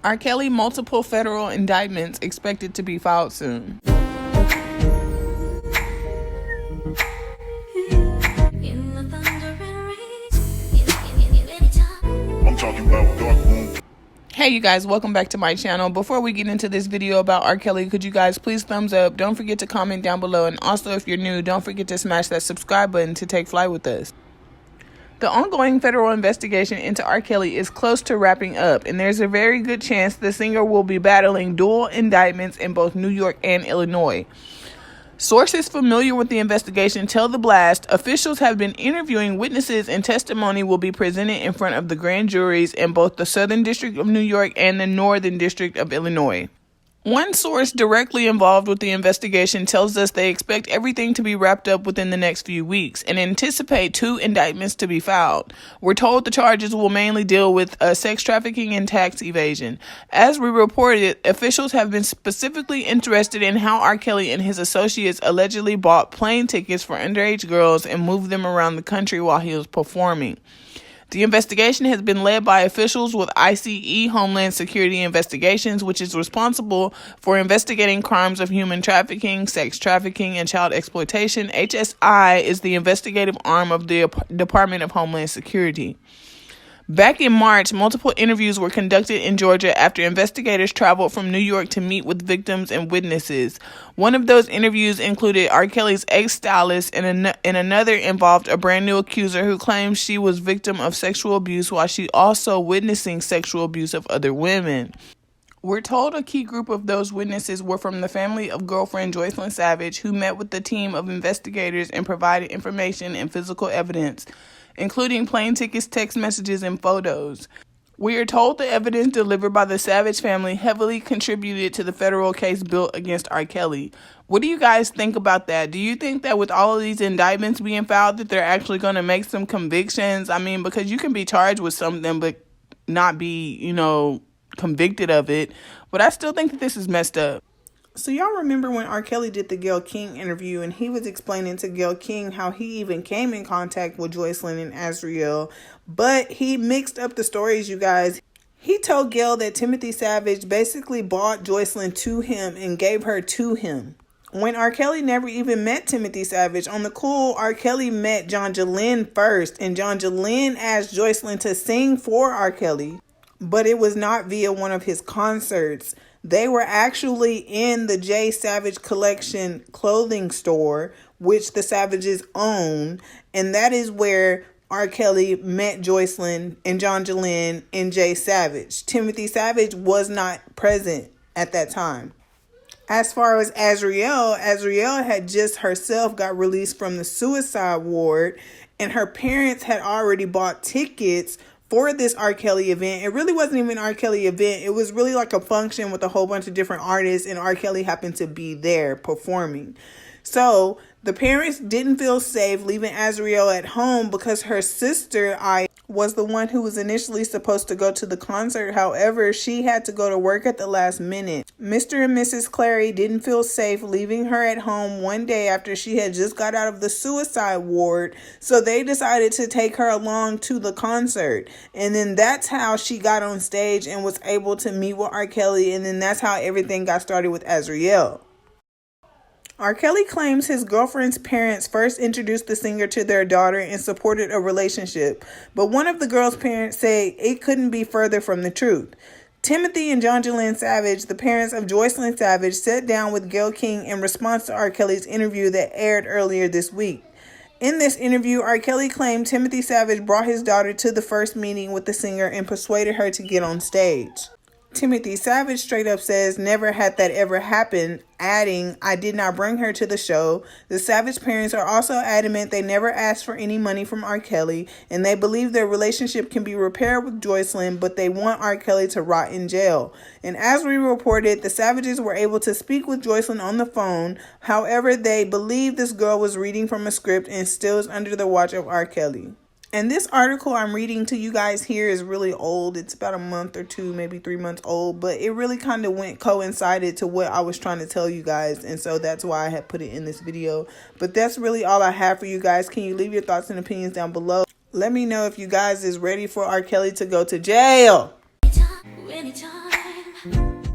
R. Kelly, multiple federal indictments expected to be filed soon. I'm talking about dark room. Hey you guys, welcome back to my channel. Before we get into this video about R. Kelly, could you guys please thumbs up? Don't forget to comment down below, and also if you're new, don't forget to smash that subscribe button to take flight with us. The ongoing federal investigation into R. Kelly is close to wrapping up, and there's a very good chance the singer will be battling dual indictments in both New York and Illinois. Sources familiar with the investigation tell The Blast officials have been interviewing witnesses, and testimony will be presented in front of the grand juries in both the Southern District of New York and the Northern District of Illinois. One source directly involved with the investigation tells us they expect everything to be wrapped up within the next few weeks and anticipate 2 indictments to be filed. We're told the charges will mainly deal with sex trafficking and tax evasion. As we reported, officials have been specifically interested in how R. Kelly and his associates allegedly bought plane tickets for underage girls and moved them around the country while he was performing. The investigation has been led by officials with ICE Homeland Security Investigations, which is responsible for investigating crimes of human trafficking, sex trafficking, and child exploitation. HSI is the investigative arm of the Department of Homeland Security. Back in March, multiple interviews were conducted in Georgia after investigators traveled from New York to meet with victims and witnesses. One of those interviews included R. Kelly's ex-stylist, and another involved a brand new accuser who claims she was victim of sexual abuse while she also witnessing sexual abuse of other women. We're told a key group of those witnesses were from the family of girlfriend Joycelyn Savage, who met with the team of investigators and provided information and physical evidence, including plane tickets, text messages, and photos. We are told the evidence delivered by the Savage family heavily contributed to the federal case built against R. Kelly. What do you guys think about that? Do you think that with all of these indictments being filed that they're actually going to make some convictions? I mean, because you can be charged with something but not be, convicted of it. But I still think that this is messed up. So y'all remember when R. Kelly did the Gayle King interview, and he was explaining to Gayle King how he even came in contact with Joycelyn and Azriel, but he mixed up the stories, you guys. He told Gayle that Timothy Savage basically bought Joycelyn to him and gave her to him, when R. Kelly never even met Timothy Savage. On the cool, R. Kelly met John Jalen first, and John Jalen asked Joycelyn to sing for R. Kelly, but it was not via one of his concerts. They were actually in the J. Savage Collection clothing store, which the Savages own, and that is where R. Kelly met Joycelyn and John Jalen and J. Savage. Timothy Savage was not present at that time. As far as Azriel had just herself got released from the suicide ward, and her parents had already bought tickets for this R. Kelly event. It really wasn't even an R. Kelly event. It was really like a function with a whole bunch of different artists, and R. Kelly happened to be there performing. So the parents didn't feel safe leaving Azriel at home because her sister, I, was the one who was initially supposed to go to the concert. However, she had to go to work at the last minute. Mr. and Mrs. Clary didn't feel safe leaving her at home one day after she had just got out of the suicide ward, so they decided to take her along to the concert. And then that's how she got on stage and was able to meet with R. Kelly, and then that's how everything got started with Azriel. R. Kelly claims his girlfriend's parents first introduced the singer to their daughter and supported a relationship, but one of the girl's parents said it couldn't be further from the truth. Timothy and John Jalen Savage, the parents of Joycelyn Savage, sat down with Gayle King in response to R. Kelly's interview that aired earlier this week. In this interview, R. Kelly claimed Timothy Savage brought his daughter to the first meeting with the singer and persuaded her to get on stage. Timothy Savage straight up says never had that ever happened, adding, "I did not bring her to the show." The Savage parents are also adamant they never asked for any money from R. Kelly, and they believe their relationship can be repaired with Joycelyn, but they want R. Kelly to rot in jail. And as we reported, the Savages were able to speak with Joycelyn on the phone. However, they believe this girl was reading from a script and still is under the watch of R. Kelly. And this article I'm reading to you guys here is really old. It's about a month or two, maybe 3 months old, but it really kind of coincided to what I was trying to tell you guys. And so that's why I had put it in this video. But that's really all I have for you guys. Can you leave your thoughts and opinions down below? Let me know if you guys is ready for R. Kelly to go to jail. Anytime. Bye.